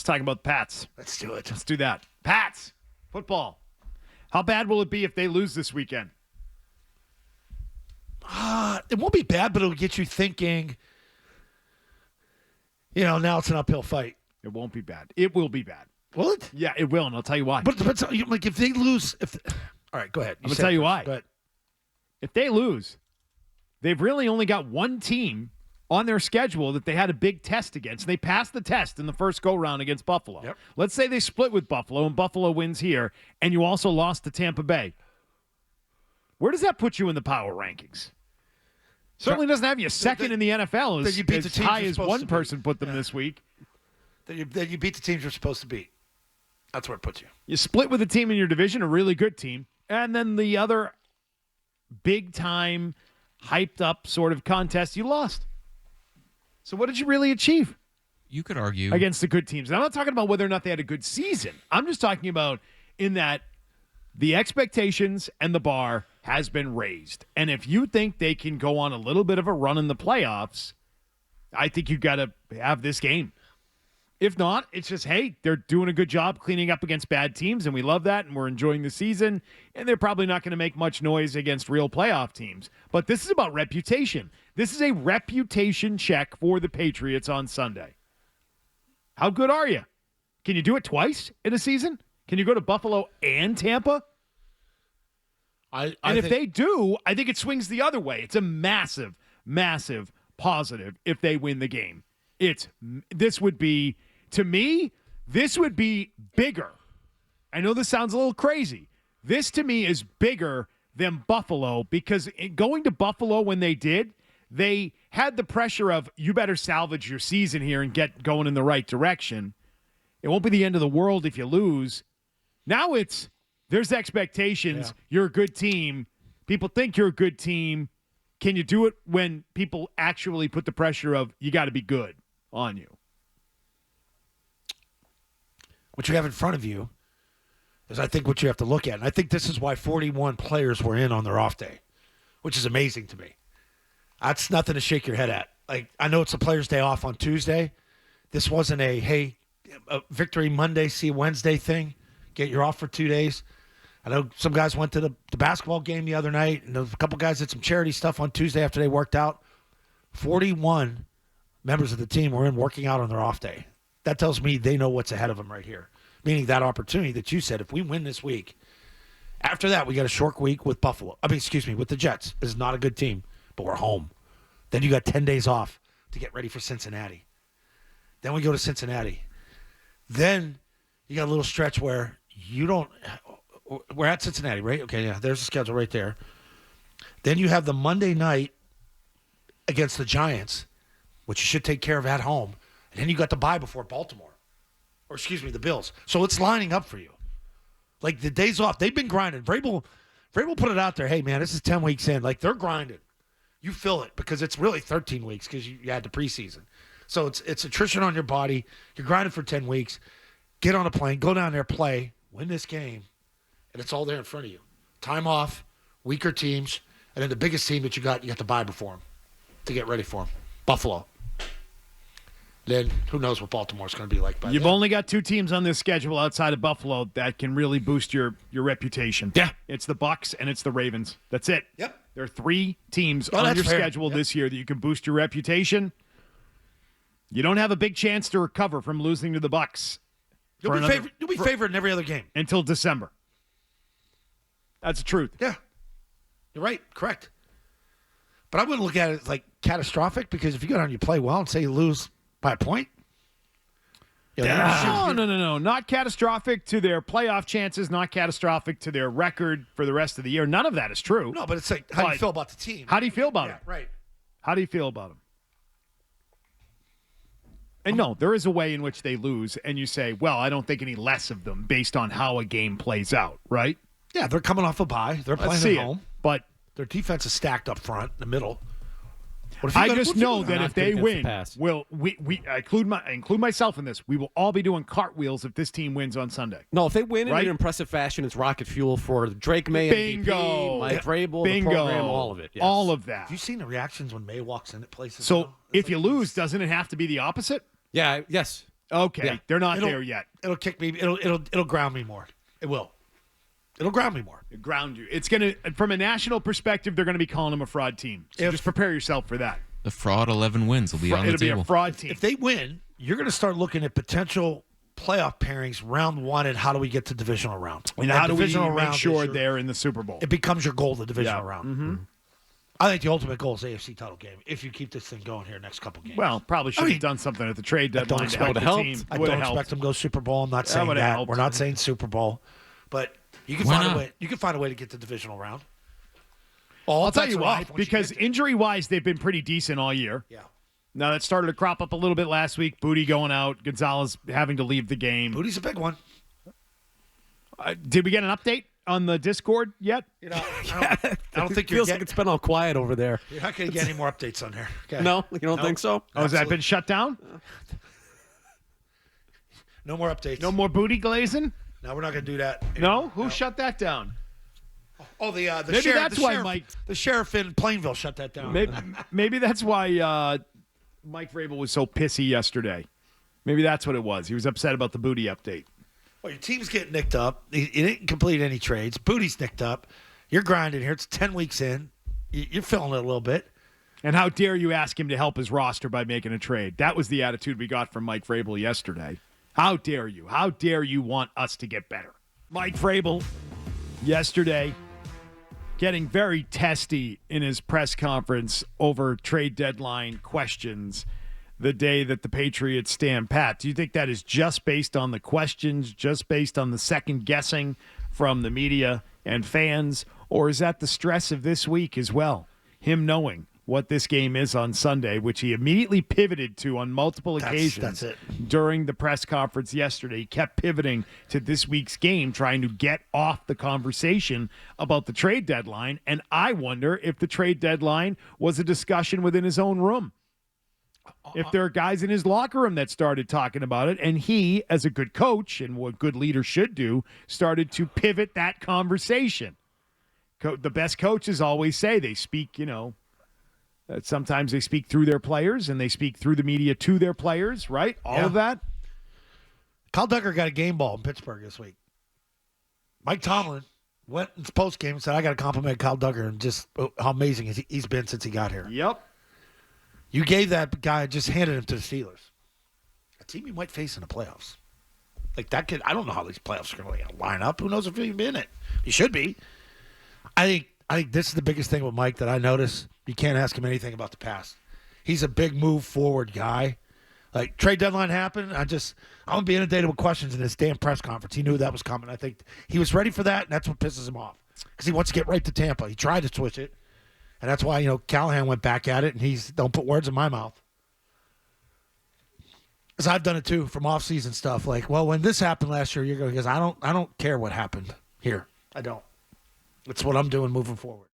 Let's talk about the Pats. Let's do it. Let's do that. Pats, football. How bad will it be if they lose this weekend? It won't be bad, but it'll get you thinking, now it's an uphill fight. It won't be bad. It will be bad. Will it? Yeah, it will, and I'll tell you why. But like if they lose, all right, go ahead. I'm going to tell you why. Go ahead. If they lose, they've really only got one team on their schedule that they had a big test against. They passed the test in the first go-round against Buffalo. Yep. Let's say they split with Buffalo, and Buffalo wins here, and you also lost to Tampa Bay. Where does that put you in the power rankings? Certainly doesn't have you second in the NFL as, you beat the as teams high you're as supposed one to beat. person put them this week. That you beat the teams you're supposed to beat. That's where it puts you. You split with a team in your division, a really good team, and then the other big-time, hyped-up sort of contest, you lost. So what did you really achieve? You could argue Against the good teams. And I'm not talking about whether or not they had a good season. I'm just talking about in that the expectations and the bar has been raised. And if you think they can go on a little bit of a run in the playoffs, I think you got to have this game. If not, it's just, hey, they're doing a good job cleaning up against bad teams, and we love that, and we're enjoying the season, and they're probably not going to make much noise against real playoff teams. But this is about reputation. This is a reputation check for the Patriots on Sunday. How good are you? Can you do it twice in a season? Can you go to Buffalo and Tampa? If they do, I think it swings the other way. It's a massive, massive positive if they win the game. This would be, to me, this would be bigger. I know this sounds a little crazy. This, to me, is bigger than Buffalo because going to Buffalo when they did, they had the pressure of, you better salvage your season here and get going in the right direction. It won't be the end of the world if you lose. Now there's expectations. Yeah. You're a good team. People think you're a good team. Can you do it when people actually put the pressure of, you got to be good on you? What you have in front of you is, I think, what you have to look at. And I think this is why 41 players were in on their off day, which is amazing to me. That's nothing to shake your head at. Like, I know it's a player's day off on Tuesday. This wasn't a victory Monday, see you Wednesday thing. Get your off for 2 days. I know some guys went to the basketball game the other night, and a couple guys did some charity stuff on Tuesday after they worked out. 41 members of the team were in working out on their off day. That tells me they know what's ahead of them right here, meaning that opportunity that you said, if we win this week, after that we got a short week with with the Jets. This is not a good team, but we're home. Then you got 10 days off to get ready for Cincinnati. Then we go to Cincinnati. Then you got a little stretch where we're at Cincinnati, right? Okay, yeah, there's the schedule right there. Then you have the Monday night against the Giants, which you should take care of at home. And then you got the bye before Baltimore. The Bills. So it's lining up for you. Like, the days off, they've been grinding. Vrabel put it out there, hey, man, this is 10 weeks in. Like, they're grinding. You feel it because it's really 13 weeks because you had the preseason. So it's attrition on your body. You're grinding for 10 weeks. Get on a plane, go down there, play, win this game, and it's all there in front of you. Time off, weaker teams, and then the biggest team that you got to buy before them to get ready for them. Buffalo. Then who knows what Baltimore's going to be like by You've then. only got two teams on this schedule outside of Buffalo that can really boost your reputation. Yeah. It's the Bucs and it's the Ravens. That's it. Yep. There are three teams on your schedule this year that you can boost your reputation. You don't have a big chance to recover from losing to the Bucs. You'll be favored in every other game. Until December. That's the truth. Yeah. You're right. Correct. But I wouldn't look at it like catastrophic because if you go down and you play well and say you lose by a point. No. Not catastrophic to their playoff chances, not catastrophic to their record for the rest of the year. None of that is true. No, but it's like, how do you feel about the team? How do you feel about him? Right. How do you feel about him? And no, there is a way in which they lose, and you say, well, I don't think any less of them based on how a game plays out, right? Yeah, they're coming off a bye. They're playing at home. But their defense is stacked up front, in the middle. I just know that if they win, we include myself in this. We will all be doing cartwheels if this team wins on Sunday. No, if they win in an impressive fashion, it's rocket fuel for Drake May, Bingo, MVP, Mike Vrabel, Bingo. the program, all of it. Yes. All of that. Have you seen the reactions when May walks in at places? So if you lose, doesn't it have to be the opposite? Yeah. Yes. Okay, Yeah. they're not It'll- there yet. It'll kick me. It'll ground me more. It will. It'll ground me more. Ground you. It's going to, from a national perspective, they're going to be calling them a fraud team. So If- just prepare yourself for that. The fraud 11 wins will be on the It'll be table. a fraud team. If they win, you're going to start looking at potential playoff pairings round one and how do we get to divisional round. And That how do we divisional make round sure is your- they're in the Super Bowl? it becomes your goal, the divisional Yeah. round. Mm-hmm. I think the ultimate goal is AFC title game if you keep this thing going here next couple games. Well, probably should I mean, have done something at the trade don't deadline to expect help it the helped. team. I Would've don't helped. expect them to go Super Bowl. I'm not saying would've that. helped. We're not saying Super Bowl, but you can Why find a not? way. You can find a way to get to divisional round. I'll tell bets you are what, off once you because get there. injury-wise, they've been pretty decent all year. Yeah, Now, that started to crop up a little bit last week. Booty going out. Gonzalez having to leave the game. Booty's a big one. Did we get an update on the Discord yet? You know, I don't think It feels like it's been all quiet over there. you're not going to get any more updates on there. Okay. No, you don't think so? Oh, has that Absolutely. been shut down? No more updates. No more booty glazing? No, we're not going to do that. No? Who shut that down? Oh, the Maybe sheriff. that's the why sheriff, Mike- the sheriff in Plainville shut that down. Maybe that's why Mike Vrabel was so pissy yesterday. Maybe that's what it was. He was upset about the booty update. Well, your team's getting nicked up. You didn't complete any trades. Booty's nicked up. You're grinding here. It's 10 weeks in. You're feeling it a little bit. And how dare you ask him to help his roster by making a trade? That was the attitude we got from Mike Vrabel yesterday. How dare you? How dare you want us to get better? Mike Vrabel yesterday getting very testy in his press conference over trade deadline questions the day that the Patriots stand pat. Do you think that is just based on the questions, just based on the second guessing from the media and fans, or is that the stress of this week as well? Him knowing what this game is on Sunday, which he immediately pivoted to on multiple occasions that's it. during the press conference yesterday. He kept pivoting to this week's game, trying to get off the conversation about the trade deadline. And I wonder if the trade deadline was a discussion within his own room. If there are guys in his locker room that started talking about it, and he, as a good coach and what good leaders should do, started to pivot that conversation. The best coaches always say they speak, sometimes they speak through their players and they speak through the media to their players, right? All of that. Kyle Duggar got a game ball in Pittsburgh this week. Mike Tomlin went in his post game and said, I got to compliment Kyle Duggar and just how amazing he's been since he got here. Yep. You gave that guy, just handed him to the Steelers. A team you might face in the playoffs. Like that kid, I don't know how these playoffs are going to line up. Who knows if he'll be in it? He should be. I think this is the biggest thing with Mike that I notice. You can't ask him anything about the past. He's a big move forward guy. Like trade deadline happened, I'm gonna be inundated with questions in this damn press conference. He knew that was coming. I think he was ready for that, and that's what pisses him off because he wants to get right to Tampa. He tried to switch it, and that's why Callahan went back at it, and he's don't put words in my mouth. Because I've done it too from off-season stuff. Like, well, when this happened last year, you're going because I don't care what happened here. I don't. It's what I'm doing moving forward.